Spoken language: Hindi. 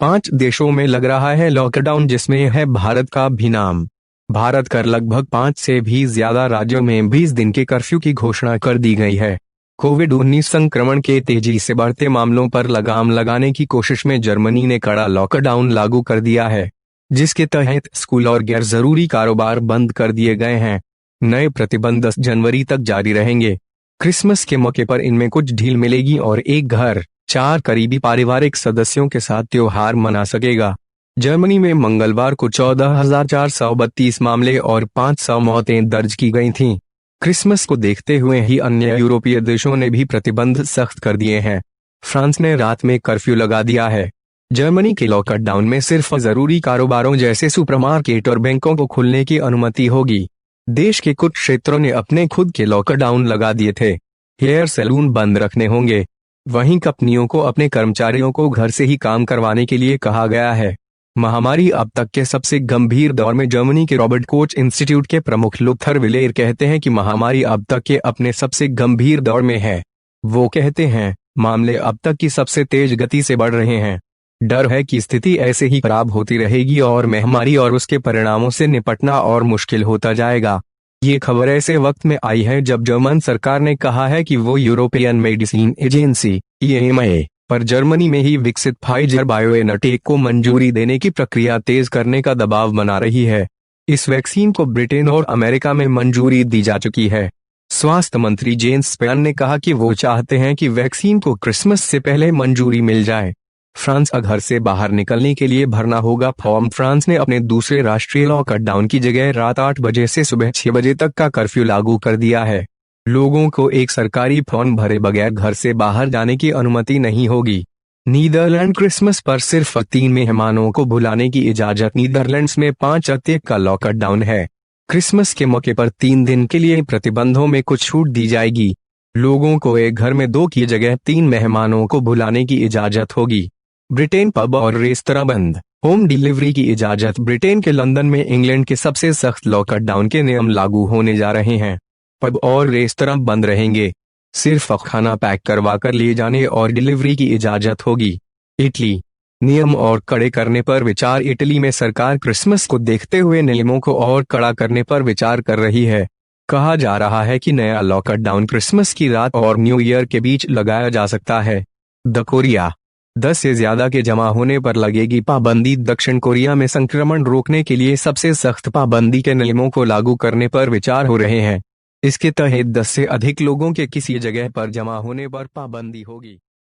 5 देशों में लग रहा है लॉकडाउन, जिसमें है भारत का भी नाम। भारत कर लगभग 5 से भी ज्यादा राज्यों में 20 दिन के कर्फ्यू की घोषणा कर दी गई है। कोविड-19 संक्रमण के तेजी से बढ़ते मामलों पर लगाम लगाने की कोशिश में जर्मनी ने कड़ा लॉकडाउन लागू कर दिया है, जिसके तहत स्कूल और गैर जरूरी कारोबार बंद कर दिए गए हैं। नए प्रतिबंध 10 जनवरी तक जारी रहेंगे। क्रिसमस के मौके पर इनमें कुछ ढील मिलेगी और एक घर 4 करीबी पारिवारिक सदस्यों के साथ त्योहार मना सकेगा। जर्मनी में मंगलवार को 14,432 मामले और 500 मौतें दर्ज की गई थीं। क्रिसमस को देखते हुए ही अन्य यूरोपीय देशों ने भी प्रतिबंध सख्त कर दिए हैं। फ्रांस ने रात में कर्फ्यू लगा दिया है। जर्मनी के लॉकडाउन में सिर्फ जरूरी कारोबारों जैसे सुपरमार्केट और बैंकों को खुलने की अनुमति होगी। देश के कुछ क्षेत्रों ने अपने खुद के लॉकडाउन लगा दिए थे। हेयर सैलून बंद रखने होंगे। वहीं कंपनियों को अपने कर्मचारियों को घर से ही काम करवाने के लिए कहा गया है। महामारी अब तक के सबसे गंभीर दौर में जर्मनी के रॉबर्ट कोच इंस्टीट्यूट के प्रमुख लुथर विलेर कहते हैं कि महामारी अब तक के अपने सबसे गंभीर दौर में है। वो कहते हैं, मामले अब तक की सबसे तेज गति से बढ़ रहे हैं। डर है कि स्थिति ऐसे ही खराब होती रहेगी और महामारी और उसके परिणामों से निपटना और मुश्किल होता जाएगा। ये खबर ऐसे वक्त में आई है जब जर्मन सरकार ने कहा है कि वो यूरोपियन मेडिसिन एजेंसी (EMA) पर जर्मनी में ही विकसित फाइजर बायोएनटेक को मंजूरी देने की प्रक्रिया तेज करने का दबाव बना रही है। इस वैक्सीन को ब्रिटेन और अमेरिका में मंजूरी दी जा चुकी है। स्वास्थ्य मंत्री जेन्स स्पैन ने कहा कि वो चाहते हैं कि वैक्सीन को क्रिसमस से पहले मंजूरी मिल जाए। फ्रांस का घर से बाहर निकलने के लिए भरना होगा फॉर्म। फ्रांस ने अपने दूसरे राष्ट्रीय लॉकडाउन की जगह रात 8 बजे से सुबह 6 बजे तक का कर्फ्यू लागू कर दिया है। लोगों को एक सरकारी फॉर्म भरे बगैर घर से बाहर जाने की अनुमति नहीं होगी। नीदरलैंड क्रिसमस पर सिर्फ 3 मेहमानों को बुलाने की इजाजत। नीदरलैंड्स में 5 अत्यंत का लॉकडाउन है। क्रिसमस के मौके पर 3 दिन के लिए प्रतिबंधों में कुछ छूट दी जाएगी। लोगों को एक घर में 2 की जगह 3 मेहमानों को बुलाने की इजाजत होगी। ब्रिटेन पब और रेस्तरां बंद। होम डिलीवरी की इजाजत। ब्रिटेन के लंदन में इंग्लैंड के सबसे सख्त लॉकडाउन के नियम लागू होने जा रहे हैं। पब और रेस्तरां बंद रहेंगे। सिर्फ खाना पैक करवा कर ले जाने और डिलीवरी की इजाजत होगी। इटली, नियम और कड़े करने पर विचार। इटली में सरकार क्रिसमस को देखते हुए नियमों को और कड़ा करने पर विचार कर रही है। कहा जा रहा है कि नया लॉकडाउन क्रिसमस की रात और न्यू ईयर के बीच लगाया जा सकता है। द कोरिया, 10 से ज्यादा के जमा होने पर लगेगी पाबंदी। दक्षिण कोरिया में संक्रमण रोकने के लिए सबसे सख्त पाबंदी के नियमों को लागू करने पर विचार हो रहे हैं। इसके तहत 10 से अधिक लोगों के किसी जगह पर जमा होने पर पाबंदी होगी।